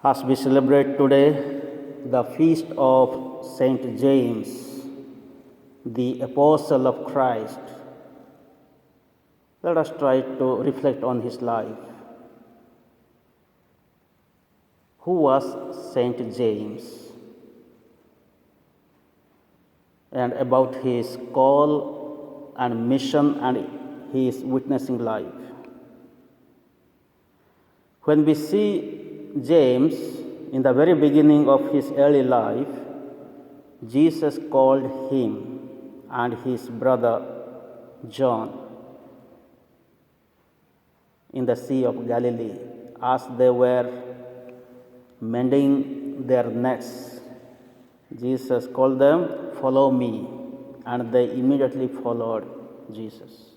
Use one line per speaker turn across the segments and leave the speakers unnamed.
As we celebrate today the feast of Saint James, the Apostle of Christ, let us try to reflect on his life. Who was Saint James? And about his call and mission and his witnessing life. When we see James in the very beginning of his early life, Jesus called him and his brother John in the Sea of Galilee as they were mending their nets. Jesus called them, "Follow me," and they immediately followed Jesus.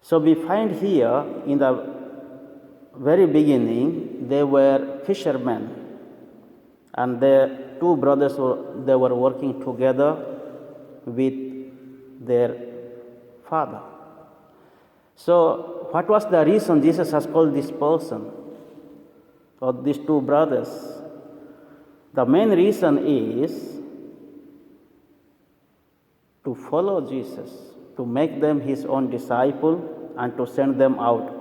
So we find here in the very beginning they were fishermen, and their two brothers they were working together with their father. So what was the reason Jesus has called this person or these two brothers? The main reason is to follow Jesus, to make them his own disciple and to send them out.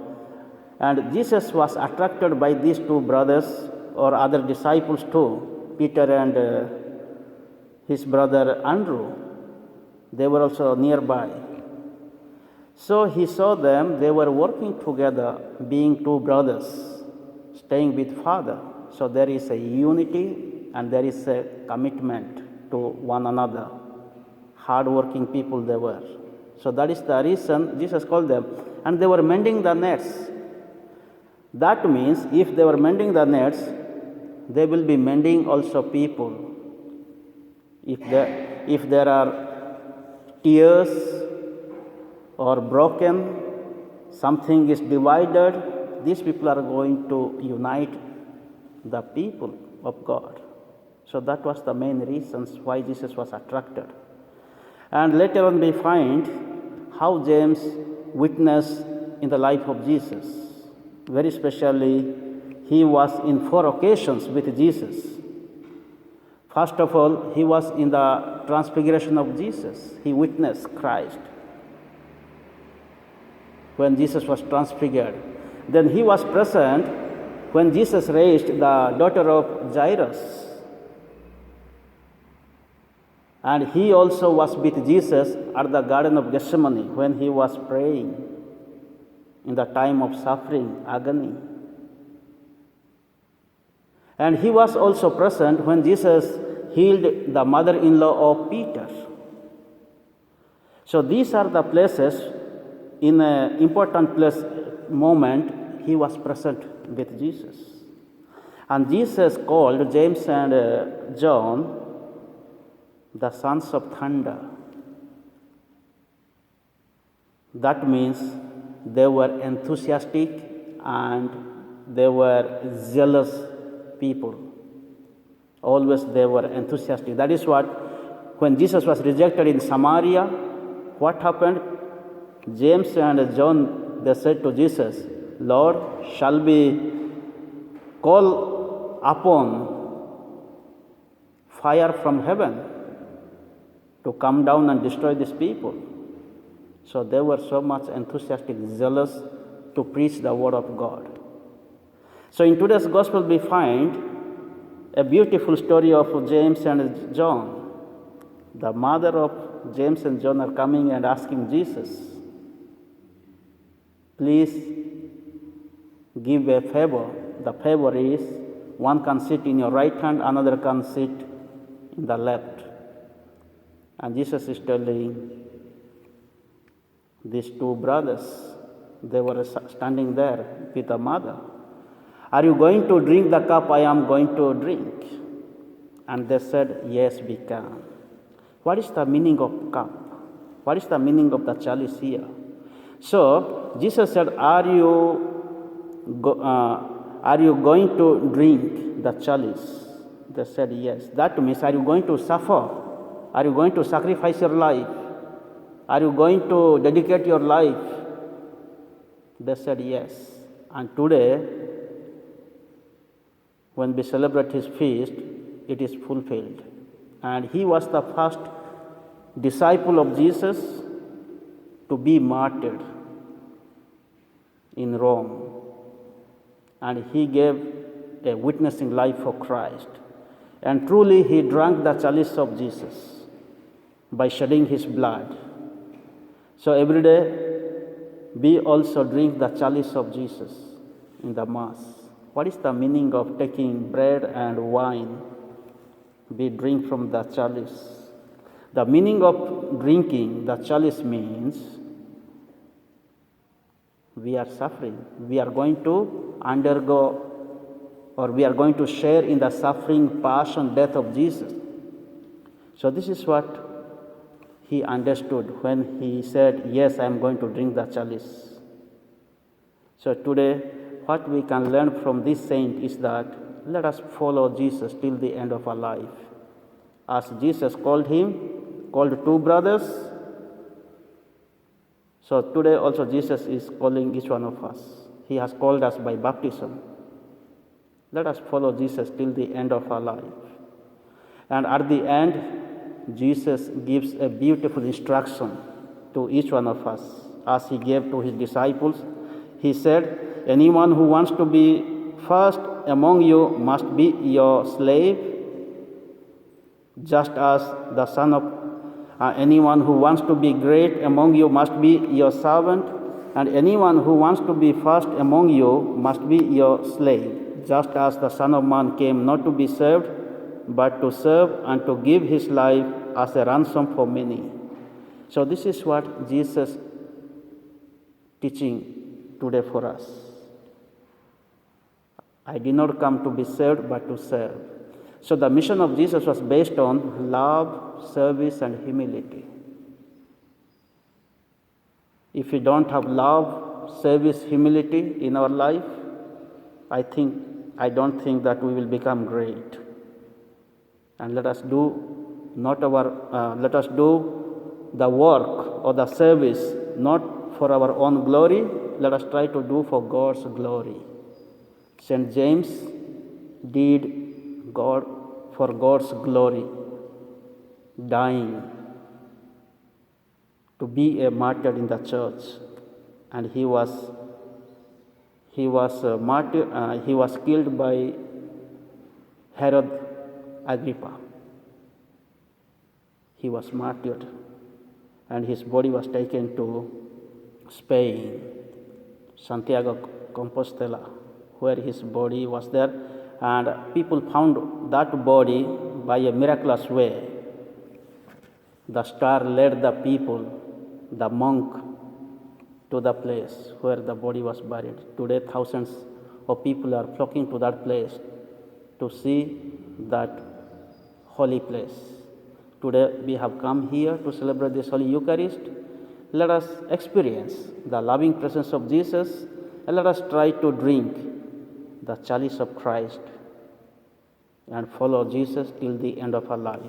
And Jesus was attracted by these two brothers or other disciples too, Peter and his brother Andrew. They were also nearby. So he saw them, they were working together, being two brothers, staying with Father. So there is a unity and there is a commitment to one another. Hard-working people they were. So that is the reason Jesus called them. And they were mending the nets. That means if they were mending the nets, they will be mending also people. If there are tears or broken, something is divided, these people are going to unite the people of God. So that was the main reasons why Jesus was attracted. And later on we find how James witnessed in the life of Jesus. Very specially, he was in 4 occasions with Jesus. First of all, he was in the transfiguration of Jesus. He witnessed Christ when Jesus was transfigured. Then he was present when Jesus raised the daughter of Jairus. And he also was with Jesus at the Garden of Gethsemane when he was praying in the time of suffering, agony. And he was also present when Jesus healed the mother-in-law of Peter. So these are the places, in an important place moment, he was present with Jesus. And Jesus called James and John the sons of thunder. That means they were enthusiastic and they were zealous people. Always they were enthusiastic. That is what, when Jesus was rejected in Samaria, what happened? James and John, they said to Jesus, "Lord, shall we call upon fire from heaven to come down and destroy these people?" So they were so much enthusiastic, zealous to preach the word of God. So in today's gospel we find a beautiful story of James and John. The mother of James and John are coming and asking Jesus, "Please give a favor." The favor is one can sit in your right hand, another can sit in the left. And Jesus is telling these two brothers, they were standing there with the mother, "Are you going to drink the cup I am going to drink?" And they said, "Yes, we can." What is the meaning of cup? What is the meaning of the chalice here? So Jesus said, are you going to drink the chalice? They said, "Yes." That means, are you going to suffer? Are you going to sacrifice your life? Are you going to dedicate your life? They said yes. And today when we celebrate his feast, it is fulfilled. And he was the first disciple of Jesus to be martyred in Rome. And he gave a witnessing life for Christ. And truly, he drank the chalice of Jesus by shedding his blood. So every day, we also drink the chalice of Jesus in the Mass. What is the meaning of taking bread and wine? We drink from the chalice. The meaning of drinking the chalice means we are suffering. We are going to undergo, or we are going to share in the suffering, passion, death of Jesus. So this is what he understood when he said, yes, I am going to drink the chalice. So today, what we can learn from this saint is that let us follow Jesus till the end of our life. As Jesus called two brothers, so today also Jesus is calling each one of us. He has called us by baptism. Let us follow Jesus till the end of our life. And at the end, Jesus gives a beautiful instruction to each one of us, as he gave to his disciples. He said, anyone who wants to be first among you must be your slave, just as the son of anyone who wants to be great among you must be your servant, and anyone who wants to be first among you must be your slave, just as the Son of Man came not to be served, but to serve and to give his life as a ransom for many. So this is what Jesus teaching today for us. I did not come to be served, but to serve. So the mission of Jesus was based on love, service, and humility. If we don't have love, service, humility in our life, I don't think that we will become great. And let us do the work or the service not for our own glory. Let us try to do for God's glory. St. James did God for God's glory, dying to be a martyr in the church, and he was killed by Herod Agrippa. He was martyred, and his body was taken to Spain, Santiago Compostela, where his body was there, and people found that body by a miraculous way. The star led the people, the monk, to the place where the body was buried. Today, thousands of people are flocking to that place to see that holy place. Today, we have come here to celebrate this Holy Eucharist. Let us experience the loving presence of Jesus, and let us try to drink the chalice of Christ and follow Jesus till the end of our life.